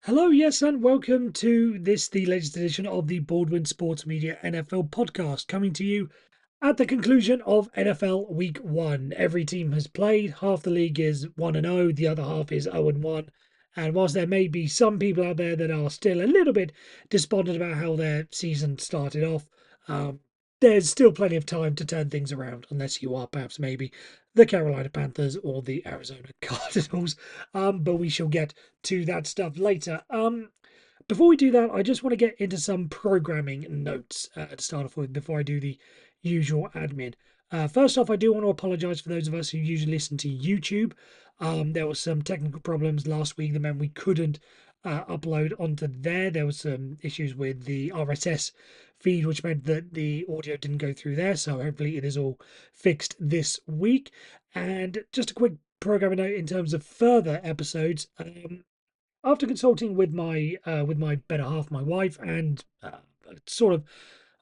Hello, yes, and welcome to the latest edition of the Baldwin Sports Media NFL podcast, coming to you at the conclusion of NFL Week 1. Every team has played, half the league is 1-0, the other half is 0-1. And whilst there may be some people out there that are still a little bit despondent about how their season started off, um, there's still plenty of time to turn things around, unless you are perhaps maybe the Carolina Panthers or the Arizona Cardinals. But we shall get to that stuff later. Before we do that, I just want to get into some programming notes to start off with before I do the usual admin. First off, I do want to apologise for those of us who usually listen to YouTube. There was some technical problems last week that meant we couldn't upload onto there. There was some issues with the RSS feed, which meant that the audio didn't go through there. So hopefully it is all fixed this week. And just a quick programming note in terms of further episodes. After consulting with my better half, my wife, and sort of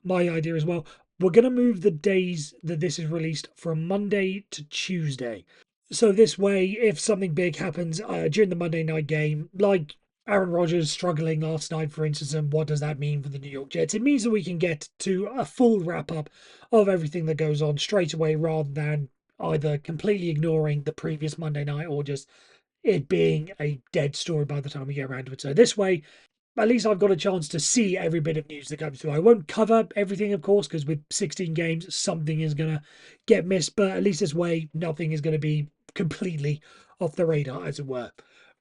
my idea as well, we're going to move the days that this is released from Monday to Tuesday. So this way, if something big happens during the Monday night game, like Aaron Rodgers struggling last night, for instance, and what does that mean for the New York Jets? It means that we can get to a full wrap up of everything that goes on straight away, rather than either completely ignoring the previous Monday night or just it being a dead story by the time we get around to it. So this way, at least I've got a chance to see every bit of news that comes through. I won't cover everything, of course, because with 16 games, something is going to get missed. But at least this way, nothing is going to be completely off the radar, as it were.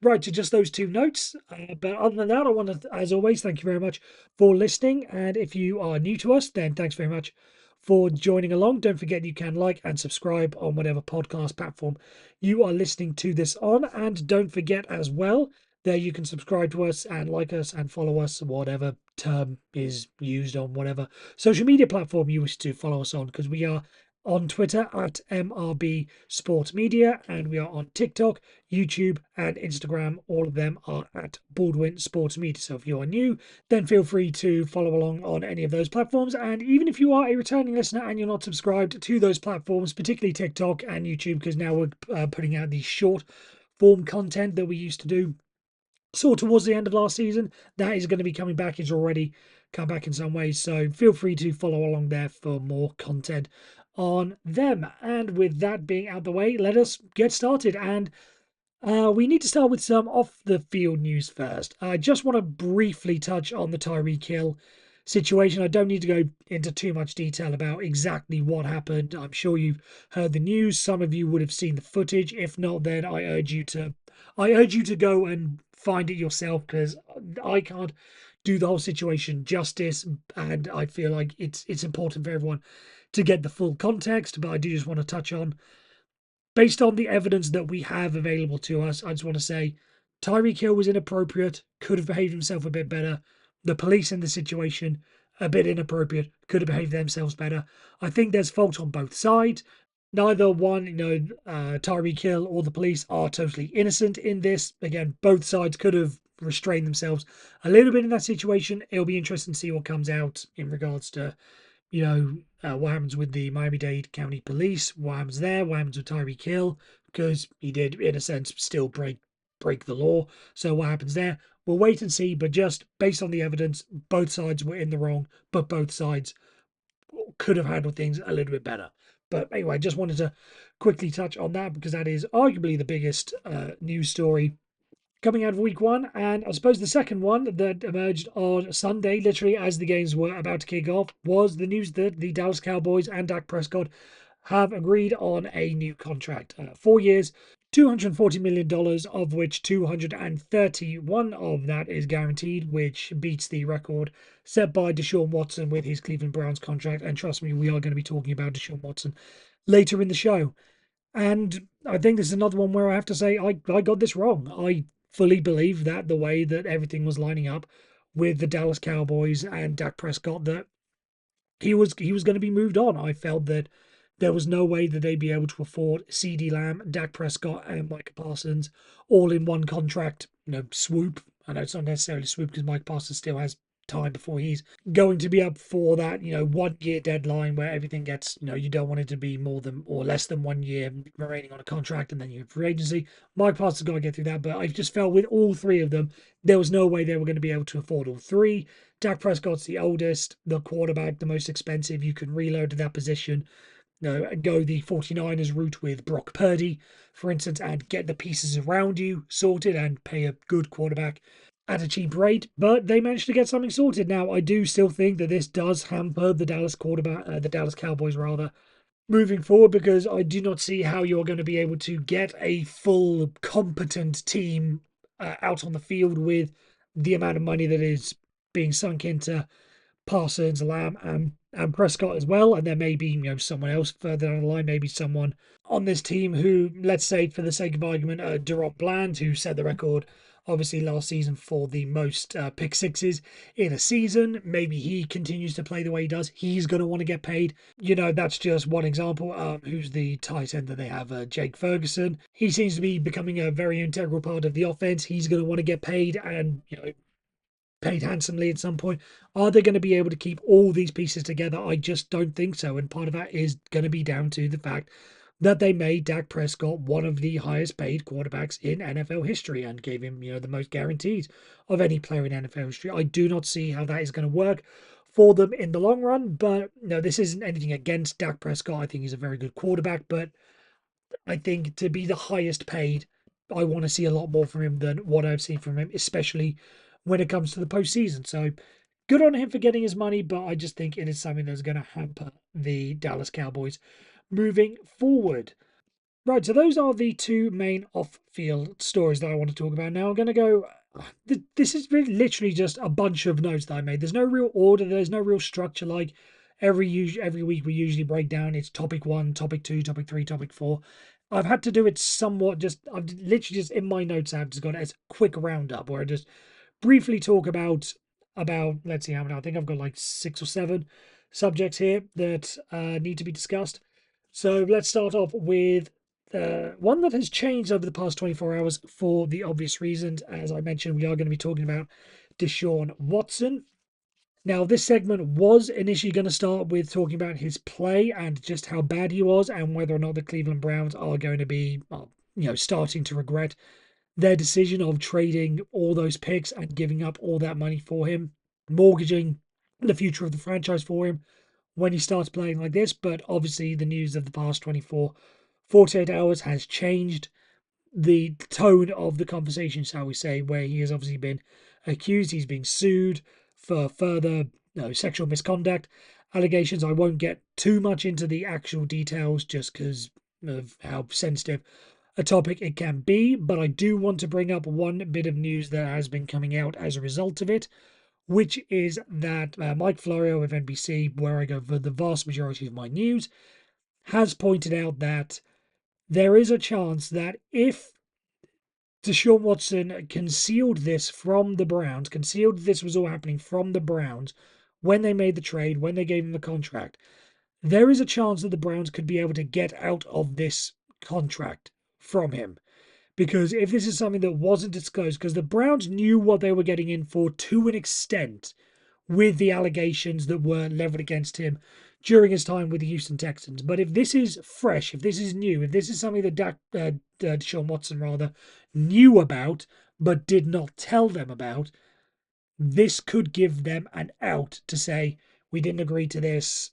Right, to just those two notes. But other than that, I want to, as always, thank you very much for listening. And if you are new to us, then thanks very much for joining along. Don't forget you can like and subscribe on whatever podcast platform you are listening to this on. And don't forget as well, there you can subscribe to us and like us and follow us, whatever term is used on whatever social media platform you wish to follow us on, because we are on Twitter at MRB Sports Media, and we are on TikTok, YouTube, and Instagram. All of them are at Baldwin Sports Media. So if you are new, then feel free to follow along on any of those platforms. And even if you are a returning listener and you're not subscribed to those platforms, particularly TikTok and YouTube, because now we're putting out the short form content that we used to do towards the end of last season, that is going to be coming back. It's already come back in some ways. So feel free to follow along there for more content on them. And with that being out the way, let us get started. And we need to start with some off the field news first. I just want to briefly touch on the Tyreek Hill situation. I don't need to go into too much detail about exactly what happened. I'm sure you've heard the news. Some of you would have seen the footage. If not, then I urge you to go and find it yourself, because I can't do the whole situation justice, and I feel like it's important for everyone to get the full context. But I do just want to touch on, based on the evidence that we have available to us, I just want to say Tyreek Hill was inappropriate, could have behaved himself a bit better. The police in the situation, a bit inappropriate, could have behaved themselves better. I think there's fault on both sides. Neither one, Tyreek Hill or the police are totally innocent in this. Again, both sides could have restrained themselves a little bit in that situation. It'll be interesting to see what comes out in regards to what happens with the Miami-Dade County Police, what happens there, what happens with Tyreek Hill, because he did, in a sense, still break the law. So what happens there? We'll wait and see, but just based on the evidence, both sides were in the wrong, but both sides could have handled things a little bit better. But anyway, I just wanted to quickly touch on that, because that is arguably the biggest news story coming out of week 1. And I suppose the second one that emerged on Sunday, literally as the games were about to kick off, was the news that the Dallas Cowboys and Dak Prescott have agreed on a new contract. 4 years, $240 million, of which 231 of that is guaranteed, which beats the record set by Deshaun Watson with his Cleveland Browns contract. And trust me, we are going to be talking about Deshaun Watson later in the show. And I think this is another one where I have to say I got this wrong. I fully believe that the way that everything was lining up with the Dallas Cowboys and Dak Prescott, that he was going to be moved on. I felt that there was no way that they'd be able to afford CeeDee Lamb, Dak Prescott, and Micah Parsons all in one contract, swoop. I know it's not necessarily swoop because Mike Parsons still has time before he's going to be up for that, 1 year deadline where everything gets, you don't want it to be more than or less than 1 year remaining on a contract and then you have free agency. Mike Parsons got to get through that, but I just felt with all three of them, there was no way they were going to be able to afford all three. Dak Prescott's the oldest, the quarterback, the most expensive. You can reload to that position, and go the 49ers route with Brock Purdy, for instance, and get the pieces around you sorted and pay a good quarterback at a cheap rate. But they managed to get something sorted. Now, I do still think that this does hamper the the Dallas Cowboys rather, moving forward, because I do not see how you're going to be able to get a full competent team out on the field with the amount of money that is being sunk into Parsons, Lamb, and Prescott as well. And there may be, someone else further down the line, maybe someone on this team who, let's say, for the sake of argument, Durant Bland, who set the record, obviously, last season for the most pick sixes in a season. Maybe he continues to play the way he does. He's going to want to get paid. That's just one example. Who's the tight end that they have? Jake Ferguson. He seems to be becoming a very integral part of the offense. He's going to want to get paid and, paid handsomely at some point. Are they going to be able to keep all these pieces together? I just don't think so. And part of that is going to be down to the fact that they made Dak Prescott one of the highest paid quarterbacks in NFL history and gave him, the most guaranteed of any player in NFL history. I do not see how that is going to work for them in the long run. But no, this isn't anything against Dak Prescott. I think he's a very good quarterback, but I think to be the highest paid, I want to see a lot more from him than what I've seen from him, especially when it comes to the postseason. So good on him for getting his money, but I just think it is something that's going to hamper the Dallas Cowboys moving forward. Right, so those are the two main off-field stories that I want to talk about. Now I'm going to go. This is really literally just a bunch of notes that I made. There's no real order. There's no real structure. Like every week we usually break down. It's topic 1, topic 2, topic 3, topic 4. I've had to do it somewhat. I've literally just in my notes. I've just got it as a quick roundup where I just briefly talk about let's see how many. I think I've got like 6 or 7 subjects here that need to be discussed. So let's start off with one that has changed over the past 24 hours for the obvious reasons. As I mentioned, we are going to be talking about Deshaun Watson. Now, this segment was initially going to start with talking about his play and just how bad he was and whether or not the Cleveland Browns are going to be, starting to regret their decision of trading all those picks and giving up all that money for him, mortgaging the future of the franchise for him when he starts playing like this. But obviously, the news of the past 48 hours has changed the tone of the conversation, shall we say, where he has obviously been accused, he's been sued for further sexual misconduct allegations. I won't get too much into the actual details just because of how sensitive a topic it can be, but I do want to bring up one bit of news that has been coming out as a result of it, which is that Mike Florio of NBC, where I go for the vast majority of my news, has pointed out that there is a chance that if Deshaun Watson concealed this from the Browns, concealed this was all happening from the Browns when they made the trade, when they gave him the contract, there is a chance that the Browns could be able to get out of this contract from him. Because if this is something that wasn't disclosed, because the Browns knew what they were getting in for to an extent with the allegations that were leveled against him during his time with the Houston Texans. But if this is fresh, if this is new, if this is something that Deshaun Watson rather knew about but did not tell them about, this could give them an out to say, we didn't agree to this,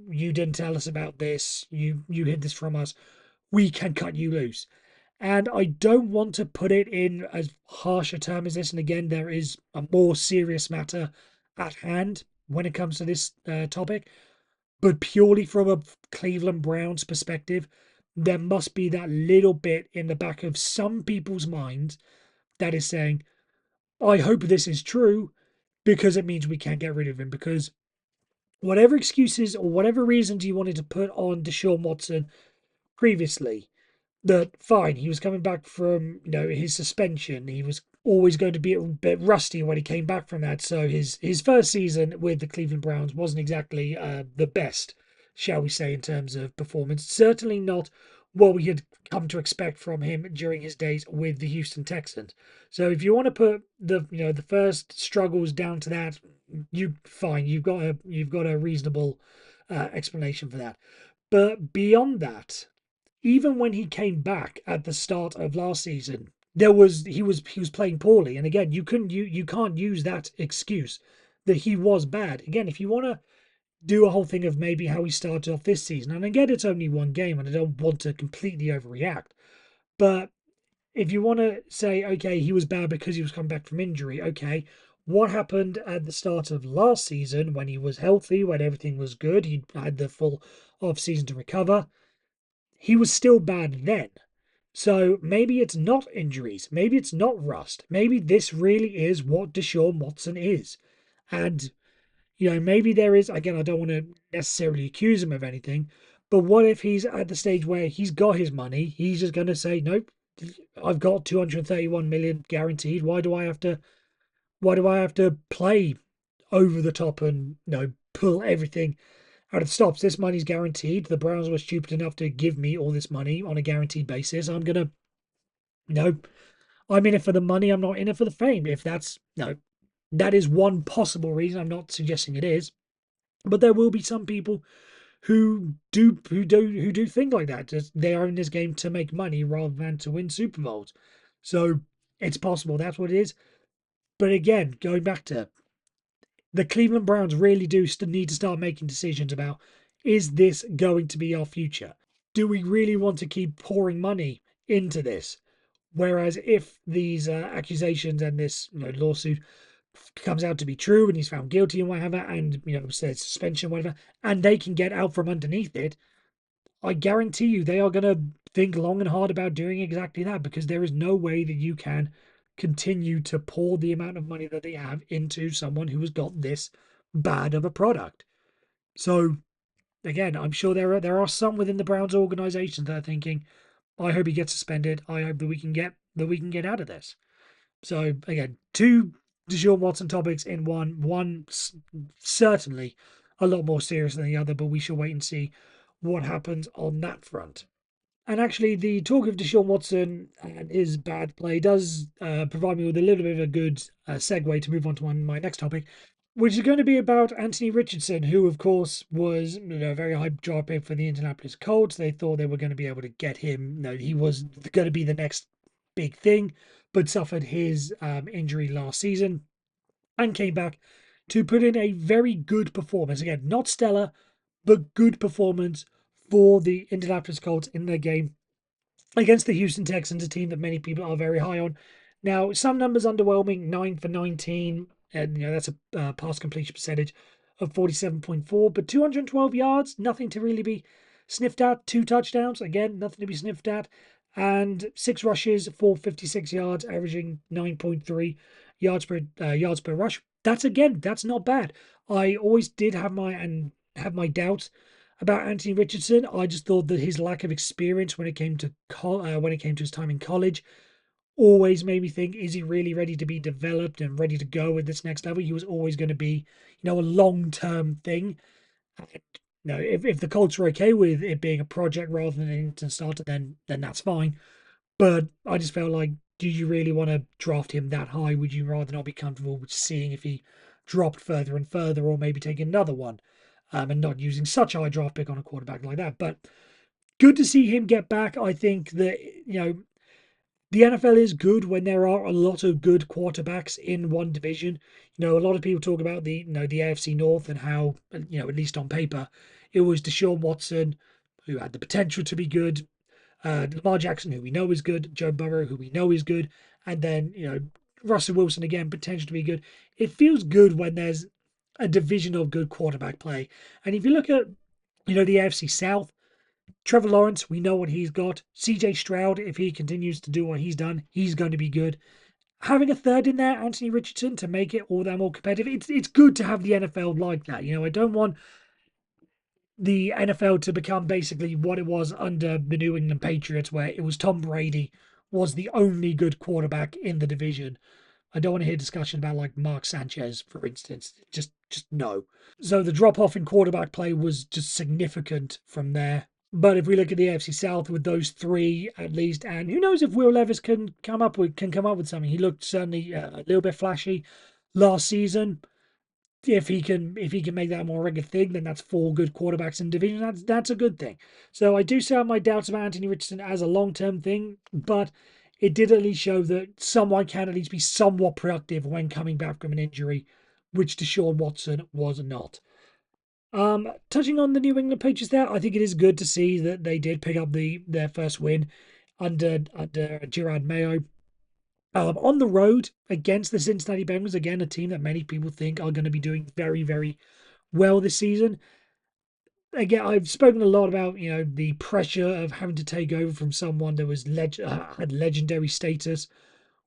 you didn't tell us about this, you hid this from us, we can cut you loose. And I don't want to put it in as harsh a term as this. And again, there is a more serious matter at hand when it comes to this topic. But purely from a Cleveland Browns perspective, there must be that little bit in the back of some people's minds that is saying, I hope this is true because it means we can't get rid of him. Because whatever excuses or whatever reasons you wanted to put on Deshaun Watson previously, that fine, he was coming back from his suspension. He was always going to be a bit rusty when he came back from that. So his first season with the Cleveland Browns wasn't exactly the best, shall we say, in terms of performance. Certainly not what we had come to expect from him during his days with the Houston Texans. So if you want to put the first struggles down to that, fine. You've got a reasonable explanation for that. But beyond that, even when he came back at the start of last season, he was playing poorly. And again, you can't use that excuse that he was bad. Again, if you want to do a whole thing of maybe how he started off this season, and again, it's only one game, and I don't want to completely overreact, but if you want to say, okay, he was bad because he was coming back from injury, okay, what happened at the start of last season when he was healthy, when everything was good, he had the full off season to recover? He was still bad then. So maybe it's not injuries, maybe it's not rust, maybe this really is what Deshaun Watson is. And maybe there is, again, I don't want to necessarily accuse him of anything, but what if he's at the stage where he's got his money, he's just going to say, nope, I've got 231 million guaranteed. Why do I have to play over the top and pull everything out of the stops? This money's guaranteed. The Browns were stupid enough to give me all this money on a guaranteed basis. I'm in it for the money. I'm not in it for the fame. If that's no, that is one possible reason. I'm not suggesting it is, but there will be some people who do think like that. Just they are in this game to make money rather than to win Super Bowls. So it's possible that's what it is. But again, going back to the Cleveland Browns, really do need to start making decisions about, is this going to be our future? Do we really want to keep pouring money into this? Whereas if these accusations and this lawsuit comes out to be true and he's found guilty and whatever, and says suspension, whatever, and they can get out from underneath it, I guarantee you they are going to think long and hard about doing exactly that, because there is no way that you can continue to pour the amount of money that they have into someone who has got this bad of a product. So again, I'm sure there are some within the Browns organization that are thinking, I hope he gets suspended. I hope that we can get out of this. So again, two Deshaun Watson topics in one. One certainly a lot more serious than the other, but we shall wait and see what happens on that front. And actually, the talk of Deshaun Watson and his bad play does provide me with a little bit of a good segue to move on to my next topic, which is going to be about Anthony Richardson, who, of course, was a very high draft pick for the Indianapolis Colts. They thought they were going to be able to get him. He was going to be the next big thing, but suffered his injury last season and came back to put in a very good performance. Again, not stellar, but good performance for the Indianapolis Colts in their game against the Houston Texans, a team that many people are very high on. Now, some numbers underwhelming, 9 for 19, and that's a pass completion percentage of 47.4, but 212 yards, nothing to really be sniffed at. 2 touchdowns, again, nothing to be sniffed at, and 6 rushes for 56 yards, averaging 9.3 yards per rush. That's not bad. I always did have my doubts about Anthony Richardson. I just thought that his lack of experience when it came to his time in college always made me think, is he really ready to be developed and ready to go at this next level? He was always going to be, a long-term thing. If the Colts are okay with it being a project rather than an instant starter, then that's fine. But I just felt like, do you really want to draft him that high? Would you rather not be comfortable with seeing if he dropped further and further, or maybe take another one, and not using such a high draft pick on a quarterback like that? But good to see him get back. I think that the NFL is good when there are a lot of good quarterbacks in one division. A lot of people talk about the AFC North and how, at least on paper, it was Deshaun Watson who had the potential to be good, Lamar Jackson, who we know is good, Joe Burrow, who we know is good, and then Russell Wilson again, potential to be good. It feels good when there's a division of good quarterback play. And if you look at the AFC South, Trevor Lawrence, we know what he's got. CJ Stroud, if he continues to do what he's done, he's going to be good. Having a third in there, Anthony Richardson, to make it all that more competitive, it's good to have the NFL like that. I don't want the NFL to become basically what it was under the New England Patriots, where it was Tom Brady was the only good quarterback in the division. I don't want to hear discussion about like Mark Sanchez, for instance. Just no. So the drop off in quarterback play was just significant from there. But if we look at the AFC South with those three at least, and who knows if Will Levis can come up with something. He looked certainly a little bit flashy last season. if he can make that a more regular thing, then that's four good quarterbacks in the division. That's a good thing. So I do still have my doubts about Anthony Richardson as a long-term thing, but it did at least show that someone can at least be somewhat productive when coming back from an injury, which Deshaun Watson was not. Touching on the New England Patriots there, I think it is good to see that they did pick up their first win under Gerard Mayo. On the road against the Cincinnati Bengals, again, a team that many people think are going to be doing very, very well this season. Again, I've spoken a lot about the pressure of having to take over from someone that had legendary status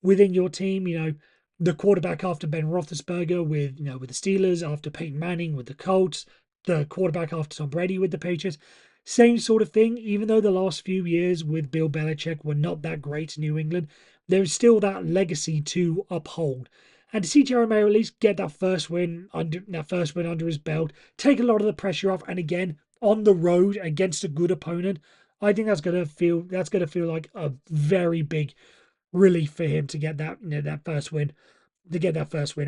within your team. The quarterback after Ben Roethlisberger with the Steelers, after Peyton Manning with the Colts, the quarterback after Tom Brady with the Patriots. Same sort of thing. Even though the last few years with Bill Belichick were not that great in New England, there is still that legacy to uphold. And to see Jeremiah at least get that first win under his belt, take a lot of the pressure off, and again on the road against a good opponent, I think that's gonna feel like a very big relief for him to get that first win,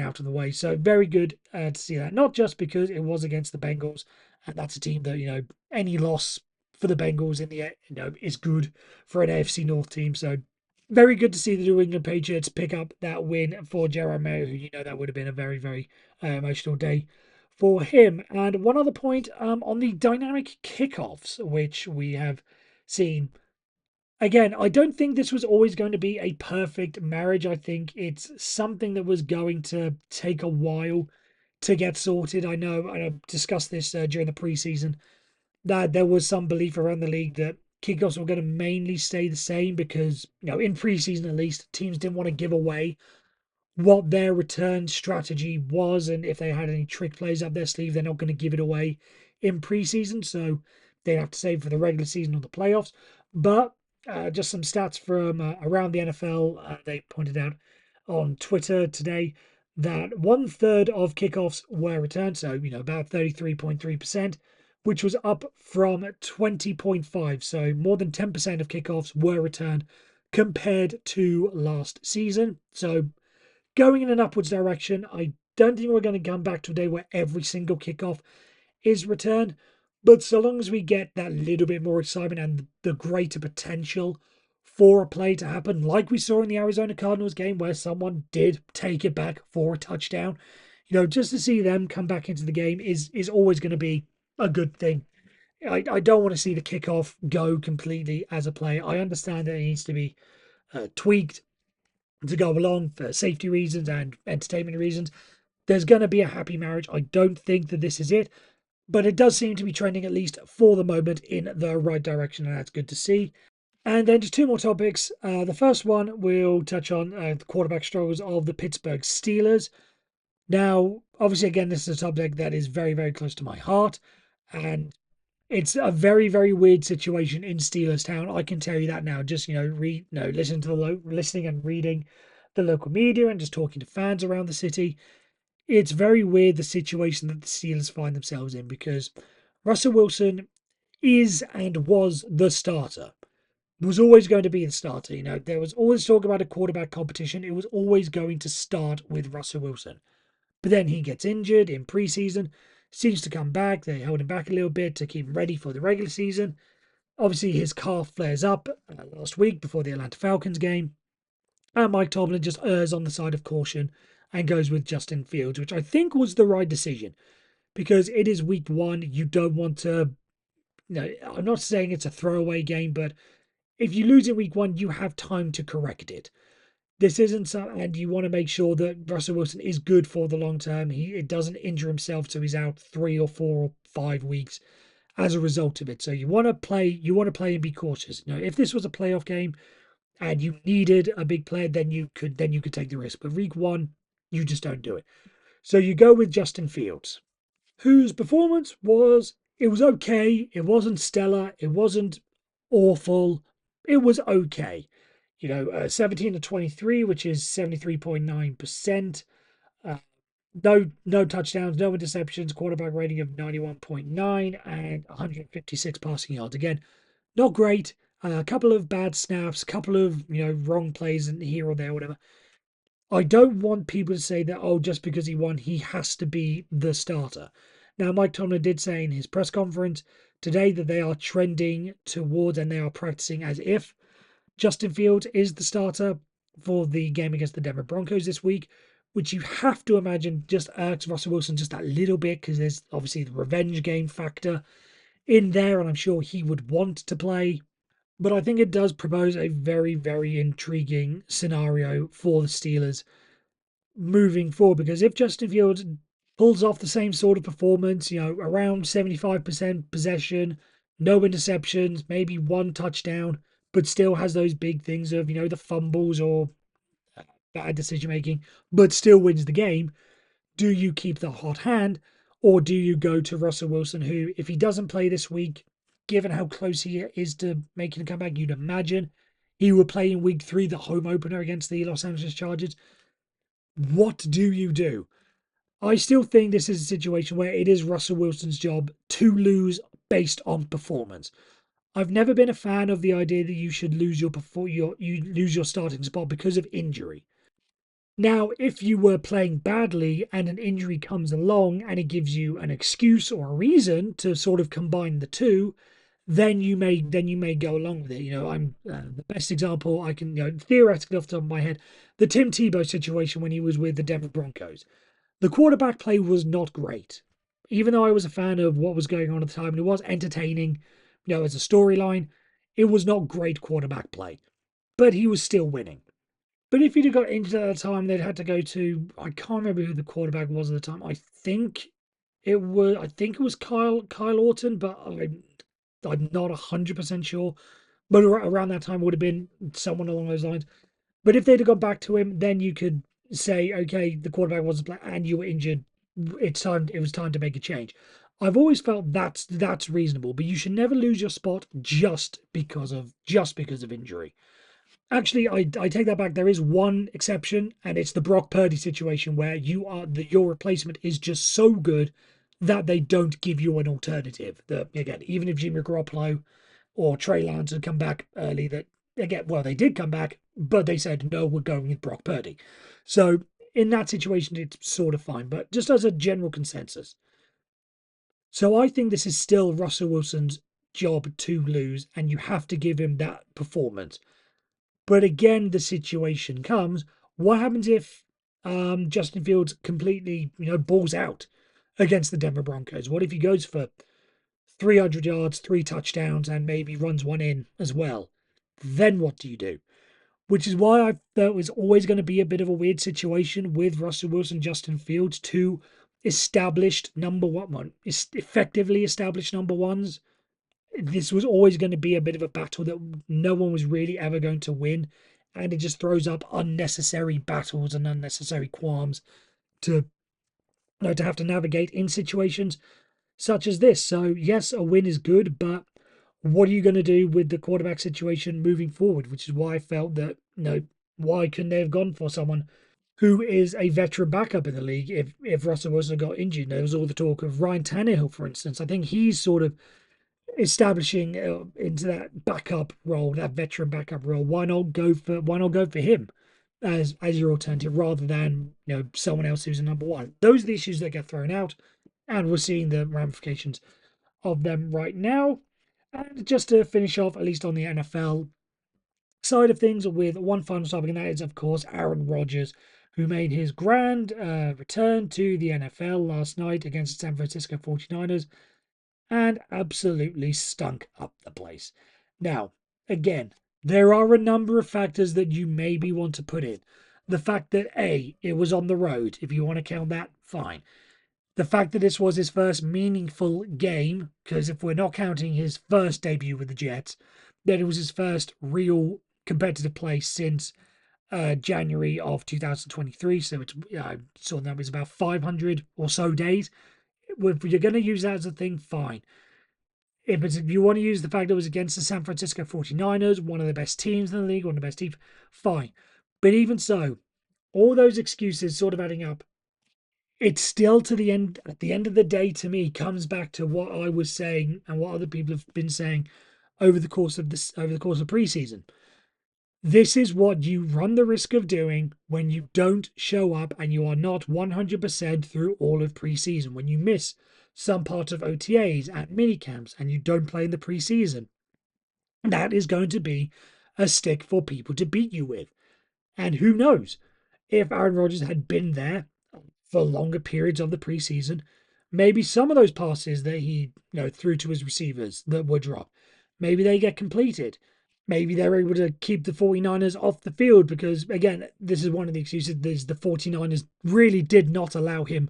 out of the way. So very good to see that. Not just because it was against the Bengals, and that's a team that any loss for the Bengals in the is good for an AFC North team. So very good to see the New England Patriots pick up that win for Jeremiah, who that would have been a very very emotional day for him. And one other point on the dynamic kickoffs, which we have seen. Again, I don't think this was always going to be a perfect marriage. I think it's something that was going to take a while to get sorted. I know, and I discussed this during the preseason, that there was some belief around the league that kickoffs were going to mainly stay the same because, in preseason at least, teams didn't want to give away what their return strategy was, and if they had any trick plays up their sleeve, they're not going to give it away in preseason, so they'd have to save for the regular season or the playoffs. But just some stats from around the NFL, they pointed out on Twitter today that one third of kickoffs were returned, so about 33.3%, which was up from 20.5, so more than 10% of kickoffs were returned compared to last season. So going in an upwards direction. I don't think we're going to come back to a day where every single kickoff is returned. But so long as we get that little bit more excitement and the greater potential for a play to happen, like we saw in the Arizona Cardinals game where someone did take it back for a touchdown, just to see them come back into the game is always going to be a good thing. I don't want to see the kickoff go completely as a play. I understand that it needs to be tweaked to go along for safety reasons and entertainment reasons. There's going to be a happy marriage. I don't think that this is it, but it does seem to be trending, at least for the moment, in the right direction, and that's good to see. And then just two more topics. The first one we'll touch on the quarterback struggles of the Pittsburgh Steelers. Now, obviously, again, this is a topic that is very, very close to my heart, and it's a very, very weird situation in Steelers Town. I can tell you that now. Just listening to listening and reading the local media and just talking to fans around the city. It's very weird the situation that the Steelers find themselves in because Russell Wilson is and was the starter. Was always going to be the starter. There was always talk about a quarterback competition. It was always going to start with Russell Wilson. But then he gets injured in preseason, seems to come back. They held him back a little bit to keep him ready for the regular season. Obviously, his calf flares up last week before the Atlanta Falcons game. And Mike Tomlin just errs on the side of caution and goes with Justin Fields, which I think was the right decision because it is week one. You don't want to, I'm not saying it's a throwaway game, but if you lose in week one, you have time to correct it. This isn't so, and you want to make sure that Russell Wilson is good for the long term. It doesn't injure himself, so he's out 3 or 4 or 5 weeks as a result of it. So you want to play, and be cautious. If this was a playoff game and you needed a big play, then you could take the risk. But week one, you just don't do it. So you go with Justin Fields, whose performance was okay. It wasn't stellar. It wasn't awful. It was okay. 17 to 23, which is 73.9%. No touchdowns, no interceptions, quarterback rating of 91.9 and 156 passing yards. Again, not great. A couple of bad snaps, couple of wrong plays in here or there, whatever. I don't want people to say that, oh, just because he won, he has to be the starter. Now, Mike Tomlin did say in his press conference today that they are trending towards and they are practicing as if Justin Fields is the starter for the game against the Denver Broncos this week, which you have to imagine just irks Russell Wilson just a little bit because there's obviously the revenge game factor in there, and I'm sure he would want to play. But I think it does propose a very, very intriguing scenario for the Steelers moving forward because if Justin Fields pulls off the same sort of performance, around 75% possession, no interceptions, maybe one touchdown, but still has those big things of, the fumbles or bad decision making, but still wins the game, do you keep the hot hand or do you go to Russell Wilson, who, if he doesn't play this week, given how close he is to making a comeback, you'd imagine he would play in week 3, the home opener against the Los Angeles Chargers. What do you do? I still think this is a situation where it is Russell Wilson's job to lose based on performance. I've never been a fan of the idea that you should lose you lose your starting spot because of injury. Now, if you were playing badly and an injury comes along and it gives you an excuse or a reason to sort of combine the two, then you may go along with it. I'm the best example I can, theoretically off the top of my head, the Tim Tebow situation when he was with the Denver Broncos. The quarterback play was not great. Even though I was a fan of what was going on at the time and it was entertaining, as a storyline, it was not great quarterback play. But he was still winning. But if he'd have got injured at the time, they'd had to go to, I can't remember who the quarterback was at the time. I think it was Kyle Orton, but I'm not 100% sure. But around that time would have been someone along those lines. But if they'd have gone back to him, then you could say, okay, the quarterback wasn't playing and you were injured. It was time to make a change. I've always felt that's reasonable, but you should never lose your spot just because of injury. Actually, I take that back. There is one exception, and it's the Brock Purdy situation where your replacement is just so good that they don't give you an alternative. That again, even if Jimmy Garoppolo or Trey Lance had come back early, that again, well, they did come back, but they said no, we're going with Brock Purdy. So in that situation, it's sort of fine. But just as a general consensus, so I think this is still Russell Wilson's job to lose, and you have to give him that performance. But again, the situation comes: what happens if Justin Fields completely, balls out against the Denver Broncos? What if he goes for 300 yards, 3 touchdowns, and maybe runs one in as well? Then what do you do? Which is why I thought it was always going to be a bit of a weird situation with Russell Wilson, Justin Fields, two established number one, effectively established number ones. This was always going to be a bit of a battle that no one was really ever going to win, and it just throws up unnecessary battles and unnecessary qualms to to have to navigate in situations such as this. So yes, a win is good, but what are you going to do with the quarterback situation moving forward? Which is why I felt that why couldn't they have gone for someone who is a veteran backup in the league if Russell Wilson got injured? There was all the talk of Ryan Tannehill, for instance. I think he's sort of establishing into that backup role, that veteran backup role. Why not go for him as your alternative rather than someone else who's a number one? Those are the issues that get thrown out, and we're seeing the ramifications of them right now. And just to finish off, at least on the NFL side of things, with one final topic, and that is, of course, Aaron Rodgers, who made his grand return to the NFL last night against the San Francisco 49ers and absolutely stunk up the place. Now, again, there are a number of factors that you maybe want to put in. The fact that it was on the road, if you want to count that, fine. The fact that this was his first meaningful game, because if we're not counting his first debut with the Jets, then it was his first real competitive play since January of 2023. So it's I saw that was about 500 or so days. If you're going to use that as a thing, fine. If you want to use the fact that it was against the San Francisco 49ers, one of the best teams in the league, one of the best teams, fine. But even so, all those excuses sort of adding up, it's still to the end, at the end of the day, to me, comes back to what I was saying and what other people have been saying over the course of preseason. This is what you run the risk of doing when you don't show up and you are not 100% through all of preseason. When you miss some part of OTAs and minicamps and you don't play in the preseason, that is going to be a stick for people to beat you with. And who knows, if Aaron Rodgers had been there for longer periods of the preseason, maybe some of those passes that he threw to his receivers that were dropped, maybe they get completed. Maybe they're able to keep the 49ers off the field because, again, this is one of the excuses. The 49ers really did not allow him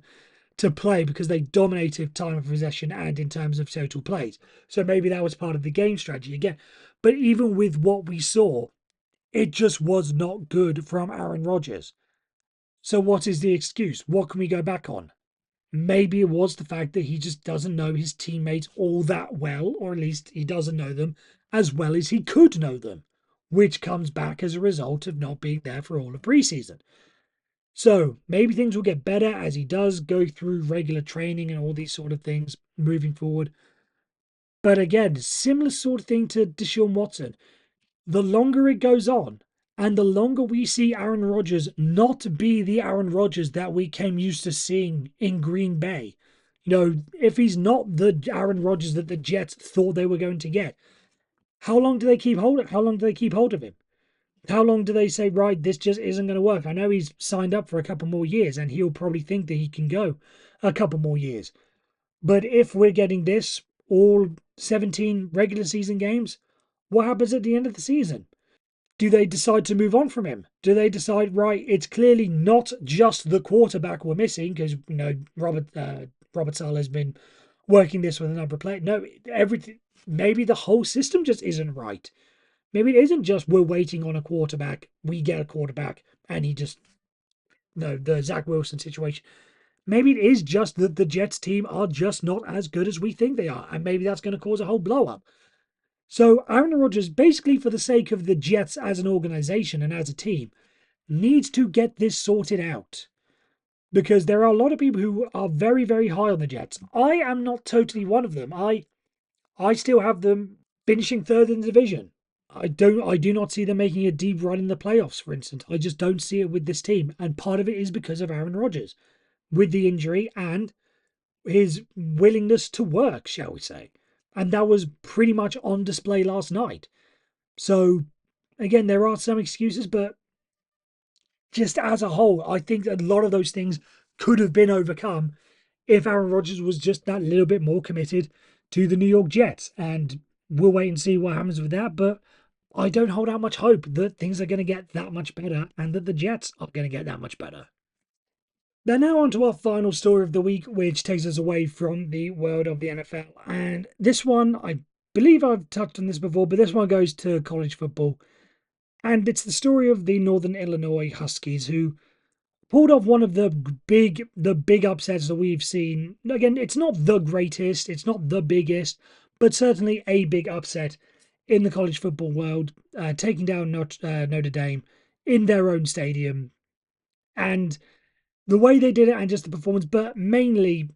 to play because they dominated time of possession and in terms of total plays. So maybe that was part of the game strategy again. But even with what we saw, it just was not good from Aaron Rodgers. So what is the excuse? What can we go back on? Maybe it was the fact that he just doesn't know his teammates all that well, or at least he doesn't know them as well as he could know them, which comes back as a result of not being there for all of preseason. So maybe things will get better as he does go through regular training and all these sort of things moving forward. But again, similar sort of thing to Deshaun Watson. The longer it goes on, and the longer we see Aaron Rodgers not be the Aaron Rodgers that we came used to seeing in Green Bay, if he's not the Aaron Rodgers that the Jets thought they were going to get, how long do they keep hold? How long do they keep hold of him? How long do they say, right, this just isn't going to work? I know he's signed up for a couple more years, and he'll probably think that he can go a couple more years. But if we're getting this all 17 regular season games, what happens at the end of the season? Do they decide to move on from him? Do they decide, right, it's clearly not just the quarterback we're missing because, Robert Saleh has been working this with a number of players. No, everything, maybe the whole system just isn't right. Maybe it isn't just we're waiting on a quarterback, we get a quarterback, and he just, no, the Zach Wilson situation. Maybe it is just that the Jets team are just not as good as we think they are, and maybe that's going to cause a whole blow up. So Aaron Rodgers, basically for the sake of the Jets as an organization and as a team, needs to get this sorted out. Because there are a lot of people who are very, very high on the Jets. I am not totally one of them. I still have them finishing third in the division. I do not see them making a deep run in the playoffs, for instance. I just don't see it with this team. And part of it is because of Aaron Rodgers, with the injury and his willingness to work, shall we say. And that was pretty much on display last night. So, again, there are some excuses, but just as a whole, I think that a lot of those things could have been overcome if Aaron Rodgers was just that little bit more committed to the New York Jets. And we'll wait and see what happens with that. But I don't hold out much hope that things are going to get that much better and that the Jets are going to get that much better. Now, on to our final story of the week, which takes us away from the world of the NFL. And this one, I believe I've touched on this before, but this one goes to college football. And it's the story of the Northern Illinois Huskies who pulled off one of the big upsets that we've seen. Again, it's not the greatest, it's not the biggest, but certainly a big upset in the college football world, taking down Notre Dame in their own stadium. And the way they did it and just the performance, but mainly,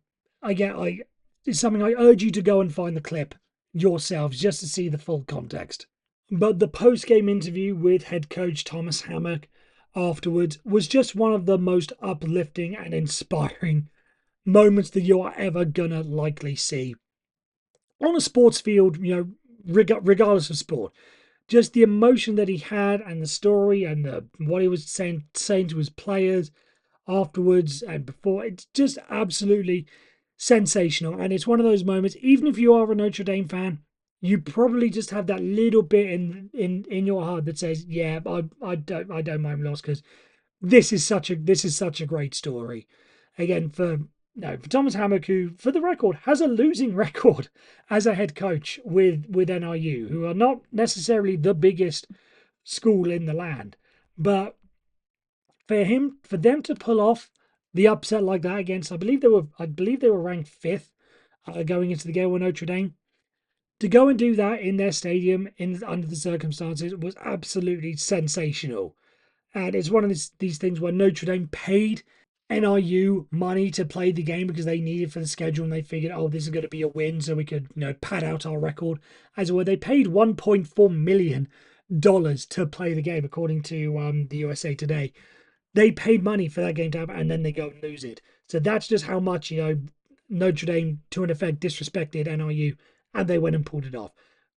it's something I urge you to go and find the clip yourselves just to see the full context. But the post-game interview with head coach Thomas Hammock afterwards was just one of the most uplifting and inspiring moments that you're ever gonna likely see on a sports field, regardless of sport. Just the emotion that he had and the story and what he was saying to his players afterwards and before. It's just absolutely sensational. And it's one of those moments, even if you are a Notre Dame fan, you probably just have that little bit in your heart that says, yeah, I don't mind loss because this is such a great story. Again, for Thomas Hammock, who, for the record, has a losing record as a head coach with NIU, who are not necessarily the biggest school in the land, but for them to pull off the upset like that against, I believe they were ranked fifth going into the game with Notre Dame. To go and do that in their stadium under the circumstances was absolutely sensational. And it's one of these things where Notre Dame paid NIU money to play the game because they needed for the schedule, and they figured, oh, this is going to be a win, so we could pad out our record. As well, they paid 1.4 million to play the game, according to the USA Today. They paid money for that game to happen, and then they go and lose it. So that's just how much, Notre Dame, to an effect, disrespected NIU, and they went and pulled it off.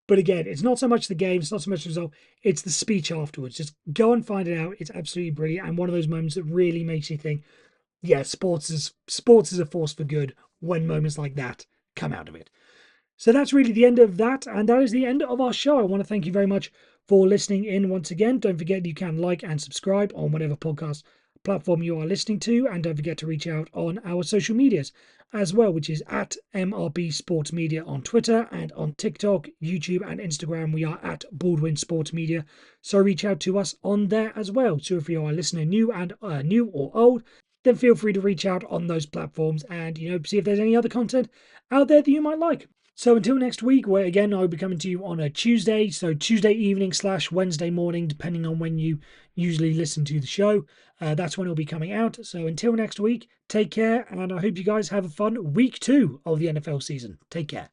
But again, it's not so much the game, it's not so much the result, it's the speech afterwards. Just go and find it out. It's absolutely brilliant, and one of those moments that really makes you think, yeah, sports is a force for good when moments like that come out of it. So that's really the end of that, and that is the end of our show. I want to thank you very much for listening in once again. Don't forget you can like and subscribe on whatever podcast platform you are listening to, and don't forget to reach out on our social medias as well, which is at MRB Sports Media on Twitter, and on TikTok, YouTube, and Instagram we are at Baldwin Sports Media. So reach out to us on there as well. So if you are listening new or old, then feel free to reach out on those platforms and see if there's any other content out there that you might like. So until next week, where again I'll be coming to you on a Tuesday, so Tuesday evening / Wednesday morning, depending on when you usually listen to the show. That's when it'll be coming out. So until next week, take care, and I hope you guys have a fun week 2 of the NFL season. Take care.